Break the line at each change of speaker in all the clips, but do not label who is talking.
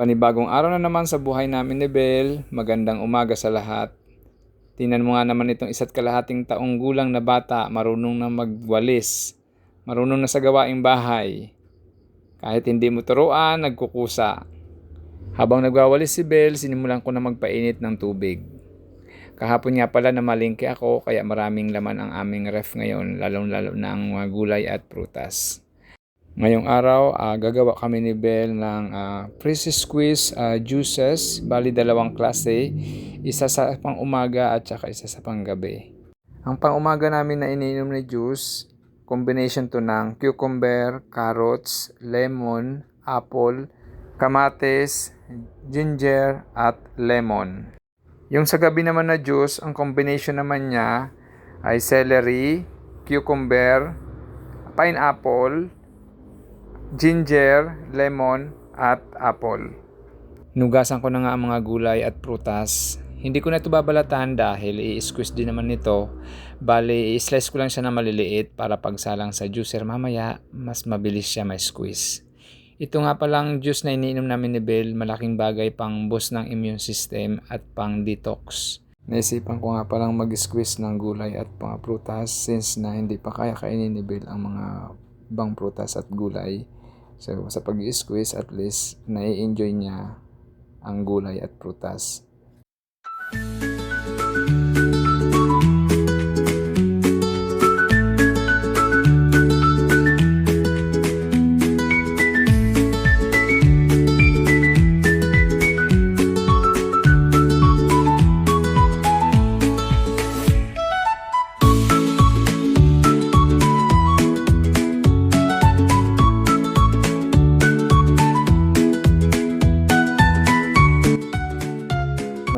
Panibagong araw na naman sa buhay namin ni Bel. Magandang umaga sa lahat. Tingnan mo nga naman itong 1.5 taong gulang na bata, marunong na magwalis, marunong na sa gawaing bahay. Kahit hindi mo turuan, nagkukusa. Habang nagwawalis si Bel, sinimulan ko na magpainit ng tubig. Kahapon nga pala na malingki ako, kaya maraming laman ang aming ref ngayon, lalong-lalo na ang mga gulay at prutas. Ngayong araw, gagawa kami ni Bel ng freeze squeeze juices, bali 2 klase, isa sa pang-umaga at saka isa sa pang-gabi. Ang pang-umaga namin na iniinom na juice, combination to ng cucumber, carrots, lemon, apple, kamatis, ginger at lemon. Yung sa gabi naman na juice, ang combination naman niya ay celery, cucumber, pineapple, ginger, lemon, at apple. Nugasan ko na nga ang mga gulay at prutas. Hindi ko na ito babalatan dahil i-squeeze din naman nito. Bali, i-slice ko lang siya na maliliit para pagsalang sa juicer mamaya, mas mabilis siya ma-squeeze. Ito nga palang juice na iniinom namin ni Bel, malaking bagay pang boost ng immune system at pang detox. Naisipan ko nga palang mag-squeeze ng gulay at mga prutas since na hindi pa kaya kainin ni Bel ang mga ibang prutas at gulay. So sa pag-squeeze at least nai-enjoy niya ang gulay at prutas.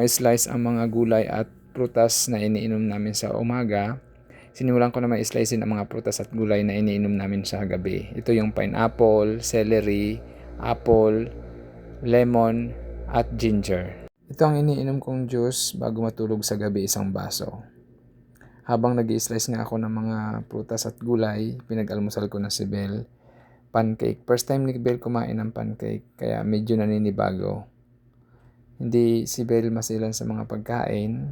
May slice ang mga gulay at prutas na iniinom namin sa umaga. Sinimulan ko na may slice ang mga prutas at gulay na iniinom namin sa gabi. Ito yung pineapple, celery, apple, lemon, at ginger. Ito ang iniinom kong juice bago matulog sa gabi, 1 baso. Habang nag-i-slice nga ako ng mga prutas at gulay, pinag-almusal ko na si Bel. Pancake. First time ni Bel kumain ng pancake, kaya medyo naninibago. Hindi si Bel masilan sa mga pagkain.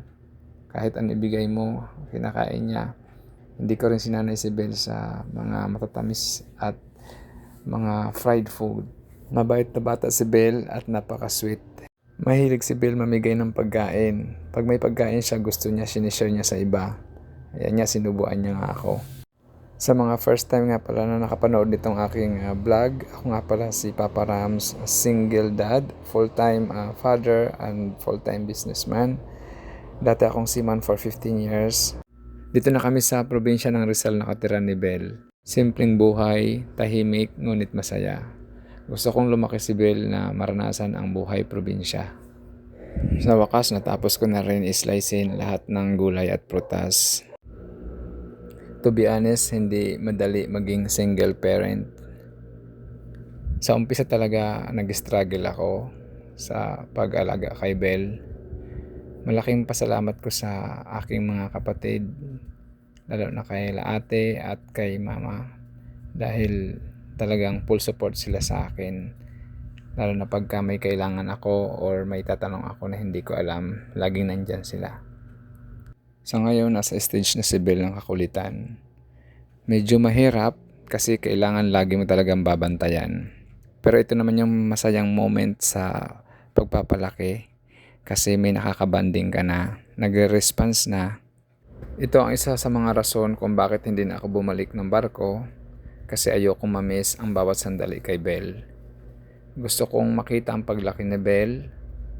Kahit ano ibigay mo, kinakain niya. Hindi ko rin sinanay si Bel sa mga matatamis at mga fried food. Mabait na bata si Bel at napaka-sweet. Mahilig si Bel mamigay ng pagkain. Pag may pagkain siya, gusto niya, sinishare niya sa iba. Ayan niya, sinubuan niya nga ako. Sa mga first time nga pala na nakapanood nitong aking vlog, ako nga pala si Papa Rams, single dad, full-time father and full-time businessman. Dati akong seaman for 15 years. Dito na kami sa probinsya ng Rizal nakatira ni Bel. Simpleng buhay, tahimik, ngunit masaya. Gusto kong lumaki si Bel na maranasan ang buhay probinsya. Sa wakas, natapos ko na rin islicein lahat ng gulay at prutas. To be honest, hindi madali maging single parent. Sa umpisa talaga nag-struggle ako sa pag-alaga kay Bel. Malaking pasalamat ko sa aking mga kapatid, lalo na kay ate at kay mama, dahil talagang full support sila sa akin. Lalo na pagka may kailangan ako or may tatanong ako na hindi ko alam, laging nandyan sila. Sa ngayon, nasa stage na si Bel ng kakulitan. Medyo mahirap kasi kailangan lagi mo talagang babantayan. Pero ito naman yung masayang moment sa pagpapalaki kasi may nakakabanding ka na, nagre-response na. Ito ang isa sa mga rason kung bakit hindi na ako bumalik ng barko kasi ayokong mamiss ang bawat sandali kay Bel. Gusto kong makita ang paglaki ni Bel.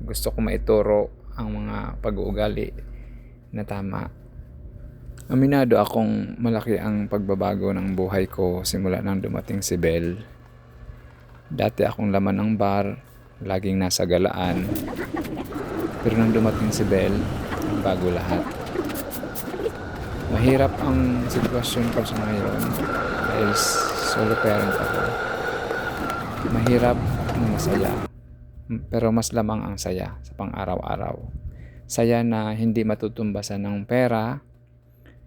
Gusto kong maituro ang mga pag-uugali na tama. Aminado akong malaki ang pagbabago ng buhay ko simula nang dumating si Bel. Dati akong laman ng bar, laging nasa galaan. Pero nang dumating si Bel, bago lahat. Mahirap ang sitwasyon ko sa ngayon dahil solo parent ako. Mahirap ang masaya, pero mas lamang ang saya sa pang-araw-araw. Saya na hindi matutumbasan ng pera.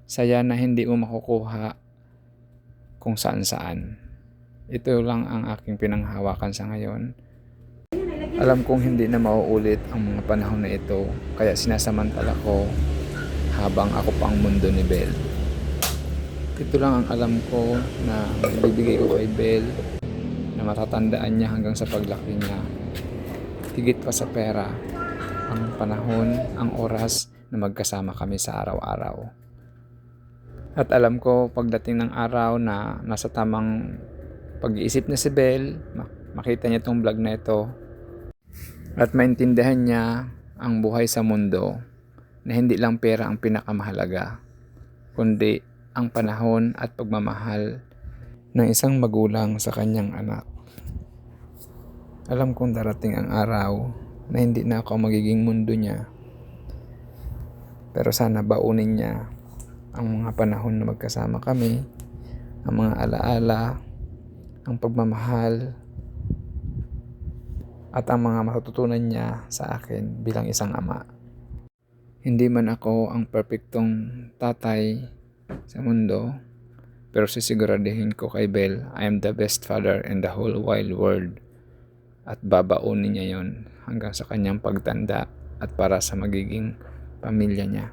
Saya na hindi mo makukuha kung saan-saan. Ito lang ang aking pinanghawakan sa ngayon. Alam kong hindi na mauulit ang mga panahon na ito, kaya sinasamantala ko habang ako pa ang mundo ni Bel. Ito lang ang alam ko na maibibigay ko kay Bel na matatandaan niya hanggang sa paglaki niya. Higit pa sa pera, ang panahon, ang oras na magkasama kami sa araw-araw. At alam ko pagdating ng araw na nasa tamang pag-iisip na si Bel, makita niya itong vlog na ito at maintindihan niya ang buhay sa mundo na hindi lang pera ang pinakamahalaga, kundi ang panahon at pagmamahal ng isang magulang sa kanyang anak. Alam kong darating ang araw na hindi na ako magiging mundo niya, pero sana baunin niya ang mga panahon na magkasama kami, ang mga alaala, ang pagmamahal, at ang mga matututunan niya sa akin bilang isang ama. Hindi man ako ang perpektong tatay sa mundo, pero sisiguraduhin ko kay Bel, I am the best father in the whole wide world. At babaunin niya yon hanggang sa kanyang pagtanda at para sa magiging pamilya niya.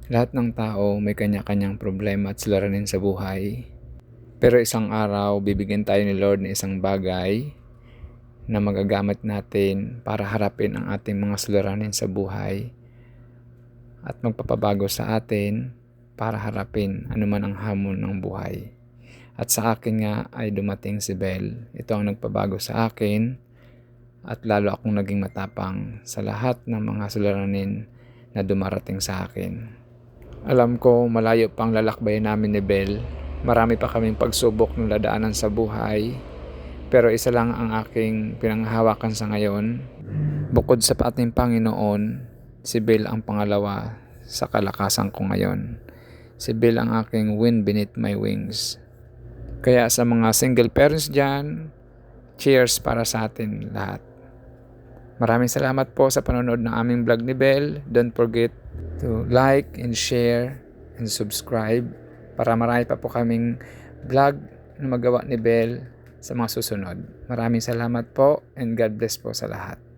Lahat ng tao may kanya-kanyang problema at suliranin sa buhay. Pero isang araw, bibigyan tayo ni Lord ng isang bagay na magagamit natin para harapin ang ating mga suliranin sa buhay at magpapabago sa atin para harapin anuman ang hamon ng buhay. At sa akin nga ay dumating si Bel. Ito ang nagpabago sa akin at lalo akong naging matapang sa lahat ng mga suliranin na dumarating sa akin. Alam ko malayo pang lalakbayin namin ni Bel. Marami pa kaming pagsubok ng dadaanan sa buhay. Pero isa lang ang aking pinanghahawakan sa ngayon. Bukod sa ating Panginoon, si Bel ang pangalawa sa kalakasan ko ngayon. Si Bel ang aking wind beneath my wings. Kaya sa mga single parents dyan, cheers para sa atin lahat. Maraming salamat po sa panonood ng aming vlog ni Bel. Don't forget to like and share and subscribe para marami pa po kaming vlog na magawa ni Bel sa mga susunod. Maraming salamat po and God bless po sa lahat.